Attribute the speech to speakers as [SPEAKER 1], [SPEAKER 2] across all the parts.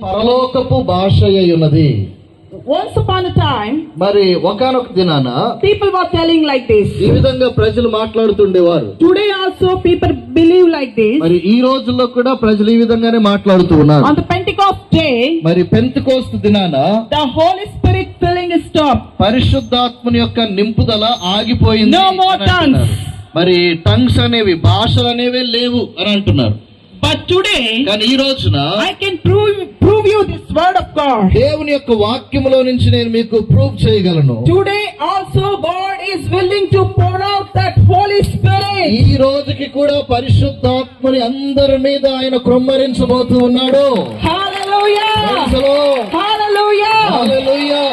[SPEAKER 1] పరలోకపు భాష అయ్యున్నది.
[SPEAKER 2] Once upon a time,
[SPEAKER 1] మరి ఒకానొక దినాన
[SPEAKER 2] people were telling like this.
[SPEAKER 1] ఈ విధంగా ప్రజలు మాట్లాడుతుండేవారు.
[SPEAKER 2] Today also people believe like this.
[SPEAKER 1] మరి ఈ రోజుల్లో కూడా ప్రజలు ఈ విధంగానే మాట్లాడుతూ ఉన్నారు.
[SPEAKER 2] On the Pentecost day,
[SPEAKER 1] మరి పెంతెకోస్తు దినాన
[SPEAKER 2] the Holy Spirit filling is stopped.
[SPEAKER 1] పరిశుద్ధాత్మని యొక్క నింపుదల ఆగిపోయింది.
[SPEAKER 2] No more
[SPEAKER 1] అని అంటున్నారు.
[SPEAKER 2] tongues.
[SPEAKER 1] మరి టంగ్స్ అనేవి, భాషలు అనేవి లేవు అని అంటున్నారు.
[SPEAKER 2] But today,
[SPEAKER 1] కానీ ఈ రోజున
[SPEAKER 2] I can prove you this word of God.
[SPEAKER 1] దేవుని యొక్క వాక్యములో నుంచి నేను మీకు ప్రూవ్ చేయగలను.
[SPEAKER 2] Today also God is willing to pour out that Holy Spirit.
[SPEAKER 1] ఈ రోజుకి కూడా పరిశుద్ధాత్మని అందరి మీద ఆయన కృమ్మరించబోతూ ఉన్నాడు.
[SPEAKER 2] Hallelujah!
[SPEAKER 1] Praise the Lord.
[SPEAKER 2] Hallelujah!
[SPEAKER 1] Hallelujah.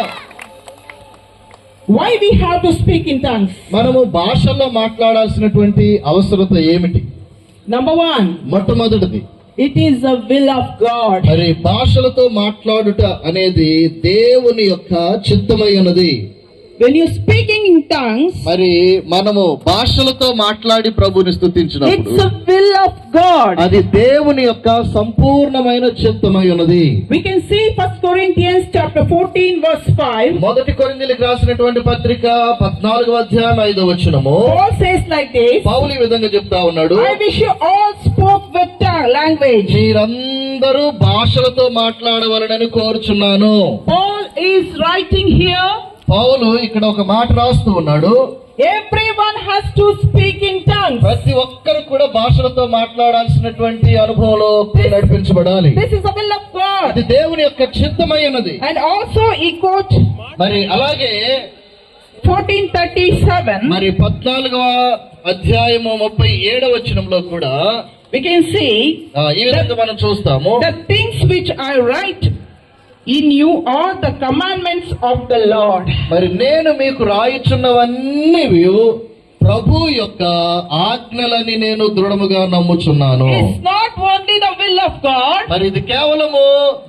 [SPEAKER 2] Why we have to speak in tongues?
[SPEAKER 1] మనము భాషల్లో మాట్లాడాల్సినటువంటి అవసరత ఏమిటి?
[SPEAKER 2] Number one,
[SPEAKER 1] మొట్టమొదటిది,
[SPEAKER 2] it is the will of God.
[SPEAKER 1] మరి భాషలతో మాట్లాడుట అనేది దేవుని యొక్క చిత్తమై ఉన్నది.
[SPEAKER 2] When you're speaking in tongues,
[SPEAKER 1] మరి మనము భాషలతో మాట్లాడి ప్రభుని స్తుతించినప్పుడు
[SPEAKER 2] it's the will of God.
[SPEAKER 1] అది దేవుని యొక్క సంపూర్ణమైన చిత్తమై ఉన్నది.
[SPEAKER 2] We can see 1 Corinthians chapter 14 verse 5.
[SPEAKER 1] మొదటి కొరింథీయులకు రాసినటువంటి పత్రిక 14వ అధ్యాయం 5వ వచనము
[SPEAKER 2] Paul says like this,
[SPEAKER 1] పౌలు ఈ విధంగా చెప్తా ఉన్నాడు,
[SPEAKER 2] I wish you all spoke with tongue language.
[SPEAKER 1] మీరందరూ భాషలతో మాట్లాడవలనని కోరుచున్నాను.
[SPEAKER 2] Paul is writing here,
[SPEAKER 1] పౌలు ఇక్కడ ఒక మాట రాస్తూ ఉన్నాడు,
[SPEAKER 2] everyone has to speak in tongues.
[SPEAKER 1] ప్రతి ఒక్కరు కూడా భాషలతో మాట్లాడాల్సినటువంటి అనుభవంలో నడిపించబడాలి.
[SPEAKER 2] This is the will of God.
[SPEAKER 1] అది దేవుని యొక్క చిత్తమై ఉన్నది.
[SPEAKER 2] And also he quote
[SPEAKER 1] మరి అలాగే
[SPEAKER 2] 14:37.
[SPEAKER 1] మరి 14వ అధ్యాయము 37వ వచనంలో కూడా
[SPEAKER 2] We can see
[SPEAKER 1] ఈ విధంగా మనం చూస్తాము,
[SPEAKER 2] the things which I write in you are the commandments of the Lord.
[SPEAKER 1] మరి నేను మీకు రాయిచున్నవన్నీ ప్రభు యొక్క ఆజ్ఞలని నేను దృఢముగా నమ్ముచున్నాను.
[SPEAKER 2] It's not only the will of God.
[SPEAKER 1] మరి ఇది కేవలము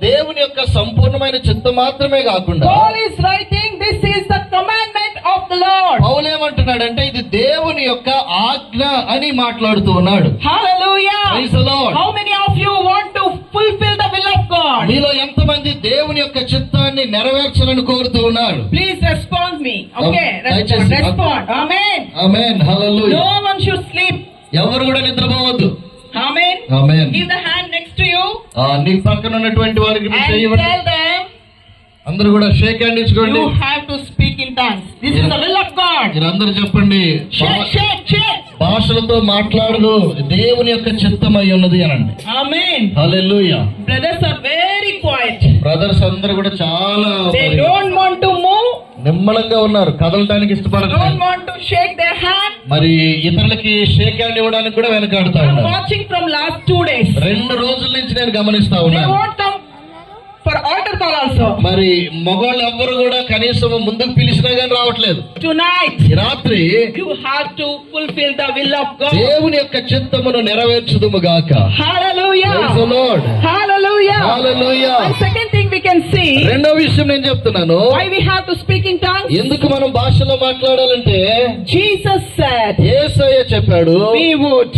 [SPEAKER 1] దేవుని యొక్క సంపూర్ణమైన చిత్తం మాత్రమే కాకుండా
[SPEAKER 2] Paul is writing, this is the commandment of the Lord.
[SPEAKER 1] పౌలు ఏమంటున్నాడంటే ఇది దేవుని యొక్క ఆజ్ఞ అని మాట్లాడుతూ ఉన్నాడు.
[SPEAKER 2] Hallelujah.
[SPEAKER 1] Praise the Lord.
[SPEAKER 2] How many of you want to fulfill the will of God?
[SPEAKER 1] మీలో ఎంతమంది దేవుని యొక్క చిత్తాన్ని నెరవేర్చాలని కోరుతూ ఉన్నారు?
[SPEAKER 2] Please respond me. Okay,
[SPEAKER 1] దయచేసి
[SPEAKER 2] respond. Amen.
[SPEAKER 1] Amen. Hallelujah.
[SPEAKER 2] No one should sleep.
[SPEAKER 1] ఎవరు కూడా నిద్రపోవద్దు.
[SPEAKER 2] Amen.
[SPEAKER 1] Amen.
[SPEAKER 2] Give the hand next to you
[SPEAKER 1] నీ పక్కన ఉన్నటువంటి వారికి
[SPEAKER 2] and
[SPEAKER 1] చేయవద్దు.
[SPEAKER 2] tell them,
[SPEAKER 1] అందరూ కూడా షేక్ హ్యాండ్ ఇచ్చుకోండి.
[SPEAKER 2] you have to speak in tongues. This is the will of God.
[SPEAKER 1] మీరందరూ చెప్పండి,
[SPEAKER 2] Shake, shake, shake.
[SPEAKER 1] భాషలతో మాట్లాడదు దేవుని యొక్క చిత్తమై ఉన్నది అనండి.
[SPEAKER 2] Amen.
[SPEAKER 1] Hallelujah.
[SPEAKER 2] Brothers are very quiet.
[SPEAKER 1] Brothers అందరూ కూడా చాలా
[SPEAKER 2] They don't want to move.
[SPEAKER 1] నిమ్మలంగా ఉన్నారు, కదలటానికి
[SPEAKER 2] Don't
[SPEAKER 1] ఇష్టపడతారు.
[SPEAKER 2] want to shake their hand.
[SPEAKER 1] మరి ఇతరులకి షేక్ హ్యాండ్ ఇవ్వడానికి కూడా వెనకాడుతా
[SPEAKER 2] I'm
[SPEAKER 1] ఉన్నారు.
[SPEAKER 2] watching from last 2 days.
[SPEAKER 1] 2 రోజుల నుంచి నేను గమనిస్తా
[SPEAKER 2] They
[SPEAKER 1] ఉన్నాను.
[SPEAKER 2] won't come for altar call also.
[SPEAKER 1] మరి మగవాళ్ళు ఎవ్వరు కూడా కనీసం ముందుకు పిలిచినా గానీ రావట్లేదు.
[SPEAKER 2] Tonight,
[SPEAKER 1] ఈ రాత్రి
[SPEAKER 2] you have to fulfill the will of God.
[SPEAKER 1] దేవుని యొక్క చిత్తమును నెరవేర్చుదుము గాక.
[SPEAKER 2] Hallelujah.
[SPEAKER 1] Praise the Lord.
[SPEAKER 2] Hallelujah.
[SPEAKER 1] Hallelujah.
[SPEAKER 2] And second thing we can see,
[SPEAKER 1] రెండో విషయం నేను చెప్తున్నాను,
[SPEAKER 2] why we have to speak in tongues.
[SPEAKER 1] ఎందుకు మనం భాషలో మాట్లాడాలంటే
[SPEAKER 2] Jesus said,
[SPEAKER 1] యేసయ్య చెప్పాడు
[SPEAKER 2] we would.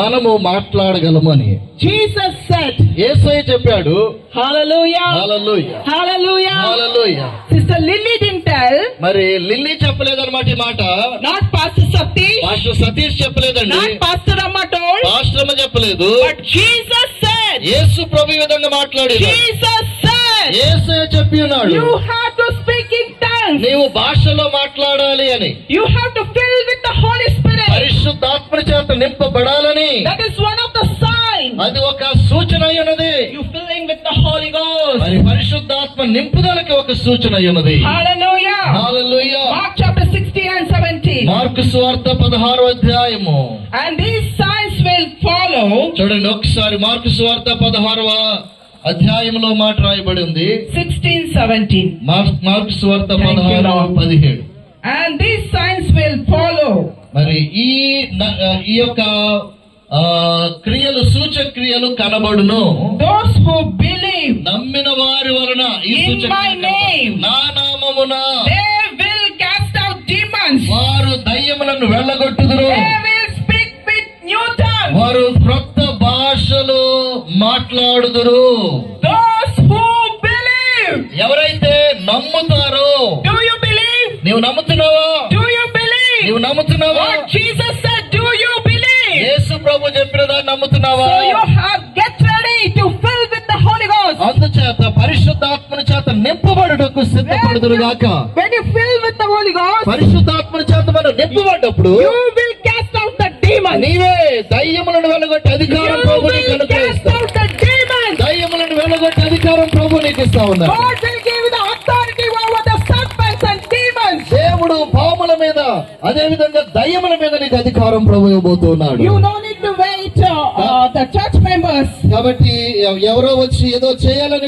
[SPEAKER 1] మనము మాట్లాడగలము అని.
[SPEAKER 2] Jesus said,
[SPEAKER 1] యేసయ్య చెప్పాడు.
[SPEAKER 2] hallelujah.
[SPEAKER 1] Hallelujah.
[SPEAKER 2] Hallelujah.
[SPEAKER 1] Hallelujah.
[SPEAKER 2] Sister Lily didn't tell,
[SPEAKER 1] మరి లిల్లీ చెప్పలేదన్నమాట ఈ మాట.
[SPEAKER 2] not Pastor Satish,
[SPEAKER 1] pastor Satish చెప్పలేదండి,
[SPEAKER 2] not Pastor Amma told,
[SPEAKER 1] pastor అమ్మ చెప్పలేదు.
[SPEAKER 2] but Jesus said,
[SPEAKER 1] యేసు ప్రభు ఈ విధంగా మాట్లాడి
[SPEAKER 2] Jesus said,
[SPEAKER 1] యేసయ్య చెప్పి ఉన్నాడు,
[SPEAKER 2] you have to speak in tongues.
[SPEAKER 1] నీవు భాషలో మాట్లాడాలి అని.
[SPEAKER 2] You have to fill with the Holy Spirit.
[SPEAKER 1] పరిశుద్ధాత్మ చేత నింపబడాలని.
[SPEAKER 2] That is one of the signs.
[SPEAKER 1] అది ఒక సూచన అయి ఉన్నది.
[SPEAKER 2] You filling with the Holy Ghost.
[SPEAKER 1] మరి పరిశుద్ధాత్మ నింపుదలకి ఒక సూచన అయి ఉన్నది.
[SPEAKER 2] Hallelujah.
[SPEAKER 1] Hallelujah.
[SPEAKER 2] Mark chapter 16 and 17.
[SPEAKER 1] Mark సువార్త 16వ అధ్యాయము.
[SPEAKER 2] And these signs will follow.
[SPEAKER 1] చూడండి ఒకసారి మార్కు సువార్త 16వ అధ్యాయంలో మాట రాయబడి ఉంది.
[SPEAKER 2] 16-17.
[SPEAKER 1] మార్కు సువార్త
[SPEAKER 2] Thank you,
[SPEAKER 1] 16:17.
[SPEAKER 2] And these signs will follow.
[SPEAKER 1] మరి ఈ యొక్క క్రియలు, సూచక క్రియలు కనబడును.
[SPEAKER 2] Those who believe
[SPEAKER 1] నమ్మిన వారి వలన ఈ
[SPEAKER 2] in
[SPEAKER 1] సూచక
[SPEAKER 2] my name,
[SPEAKER 1] నా నామమున
[SPEAKER 2] they will cast out demons.
[SPEAKER 1] వారు దయ్యములను వెళ్ళగొట్టుదురు.
[SPEAKER 2] They will speak with new tongues.
[SPEAKER 1] వారు క్రొత్త భాషలు మాట్లాడుదురు.
[SPEAKER 2] Those who
[SPEAKER 1] నువ్వు నమ్ముతున్నావా?
[SPEAKER 2] Do you believe?
[SPEAKER 1] నువ్వు నమ్ముతున్నావా?
[SPEAKER 2] What Jesus said, do you believe?
[SPEAKER 1] యేసు ప్రభు చెప్పిన దాన్ని నమ్ముతున్నావా?
[SPEAKER 2] So you have get ready to fill with the Holy Ghost.
[SPEAKER 1] అందుచేత పరిశుద్ధాత్మని చేత నింపబడుటకు సిద్ధపడుదురు గాక.
[SPEAKER 2] When you fill with the Holy Ghost,
[SPEAKER 1] పరిశుద్ధాత్మని చేత మనం నింపబడ్డప్పుడు
[SPEAKER 2] you will cast out the demons.
[SPEAKER 1] నీవే దయ్యములను వెళ్ళగొట్టే
[SPEAKER 2] You
[SPEAKER 1] అధికారం ప్రభు నీకు
[SPEAKER 2] will cast
[SPEAKER 1] అనుగ్రహిస్తాడు.
[SPEAKER 2] out the demons.
[SPEAKER 1] దయ్యములను వెళ్ళగొట్టే అధికారం ప్రభు నీకు ఇస్తా ఉన్నాడు.
[SPEAKER 2] God will give you the authority over the serpents and demons.
[SPEAKER 1] దేవుడు పాముల మీద అదే విధంగా దయ్యముల మీద నీకు అధికారం ప్రభు ఇవ్వబోతున్నాడు.
[SPEAKER 2] You don't need to wait the church members.
[SPEAKER 1] కాబట్టి ఎవరో వచ్చి ఏదో చేయాలని